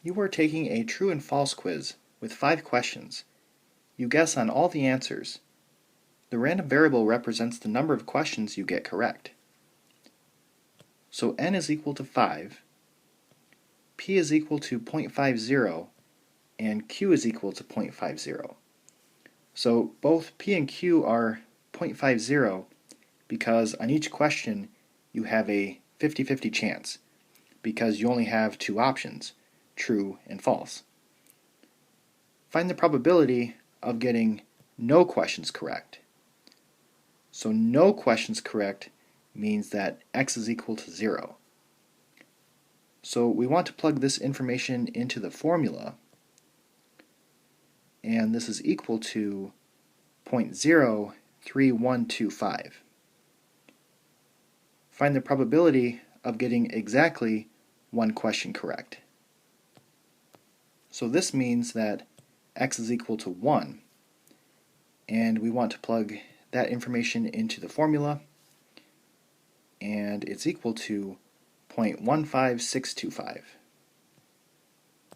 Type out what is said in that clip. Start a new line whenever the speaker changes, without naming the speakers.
You are taking a true and false quiz with 5 questions. You guess on all the answers. The random variable represents the number of questions you get correct. So n is equal to 5, p is equal to 0.50, and q is equal to 0.50. So both p and q are 0.50 because on each question you have a 50-50 chance because you only have 2 options, true and false. Find the probability of getting no questions correct. So no questions correct means that x is equal to 0. So we want to plug this information into the formula, and this is equal to 0.03125. Find the probability of getting exactly 1 question correct. So this means that x is equal to 1, and we want to plug that information into the formula, and it's equal to 0.15625.